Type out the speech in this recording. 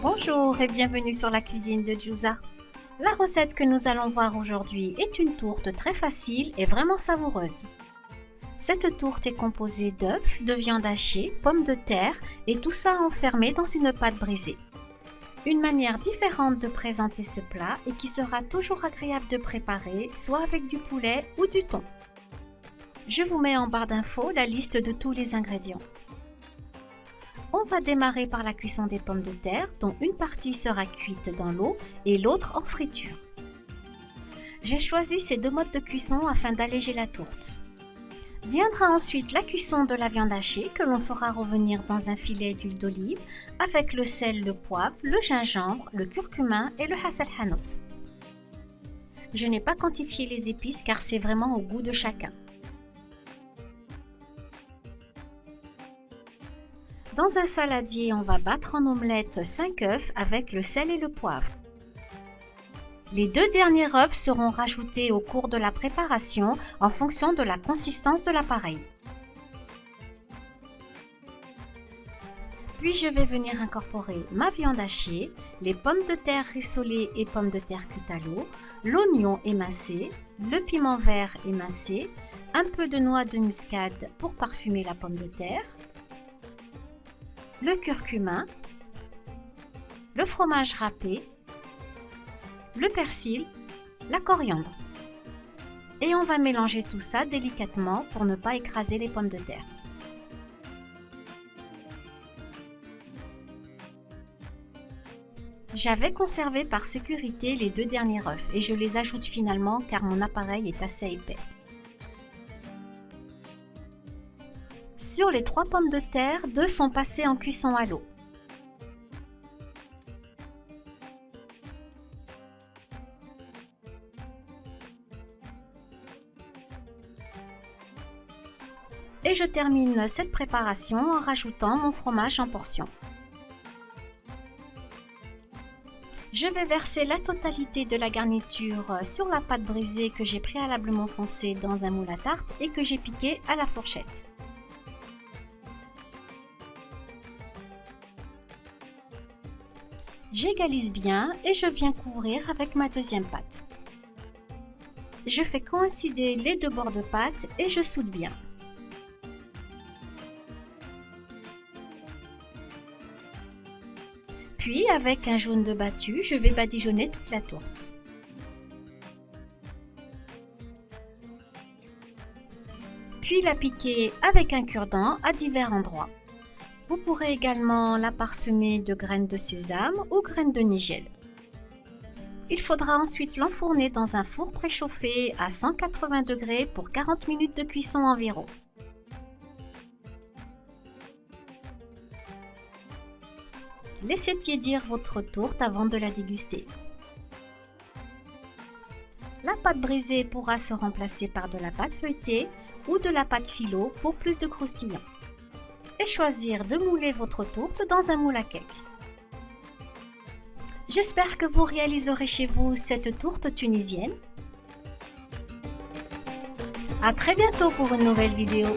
Bonjour et bienvenue sur la cuisine de Juza. La recette que nous allons voir aujourd'hui est une tourte très facile et vraiment savoureuse. Cette tourte est composée d'œufs, de viande hachée, pommes de terre et tout ça enfermé dans une pâte brisée. Une manière différente de présenter ce plat et qui sera toujours agréable de préparer, soit avec du poulet ou du thon. Je vous mets en barre d'infos la liste de tous les ingrédients. On va démarrer par la cuisson des pommes de terre, dont une partie sera cuite dans l'eau et l'autre en friture. J'ai choisi ces deux modes de cuisson afin d'alléger la tourte. Viendra ensuite la cuisson de la viande hachée que l'on fera revenir dans un filet d'huile d'olive avec le sel, le poivre, le gingembre, le curcuma et le hasel hanout. Je n'ai pas quantifié les épices car c'est vraiment au goût de chacun. Dans un saladier, on va battre en omelette 5 œufs avec le sel et le poivre. Les 2 derniers œufs seront rajoutés au cours de la préparation en fonction de la consistance de l'appareil. Puis je vais venir incorporer ma viande hachée, les pommes de terre rissolées et pommes de terre cuites à l'eau, l'oignon émincé, le piment vert émincé, un peu de noix de muscade pour parfumer la pomme de terre, le curcuma, le fromage râpé, le persil, la coriandre. Et on va mélanger tout ça délicatement pour ne pas écraser les pommes de terre. J'avais conservé par sécurité les 2 derniers œufs et je les ajoute finalement car mon appareil est assez épais. Sur les 3 pommes de terre, 2 sont passées en cuisson à l'eau. Et je termine cette préparation en rajoutant mon fromage en portions. Je vais verser la totalité de la garniture sur la pâte brisée que j'ai préalablement foncée dans un moule à tarte et que j'ai piqué à la fourchette. J'égalise bien et je viens couvrir avec ma deuxième pâte. Je fais coïncider les 2 bords de pâte et je soude bien. Puis avec un jaune de battu, je vais badigeonner toute la tourte. Puis la piquer avec un cure-dent à divers endroits. Vous pourrez également la parsemer de graines de sésame ou graines de nigel. Il faudra ensuite l'enfourner dans un four préchauffé à 180 degrés pour 40 minutes de cuisson environ. Laissez tiédir votre tourte avant de la déguster. La pâte brisée pourra se remplacer par de la pâte feuilletée ou de la pâte filo pour plus de croustillant. Et choisir de mouler votre tourte dans un moule à cake. J'espère que vous réaliserez chez vous cette tourte tunisienne. À très bientôt pour une nouvelle vidéo.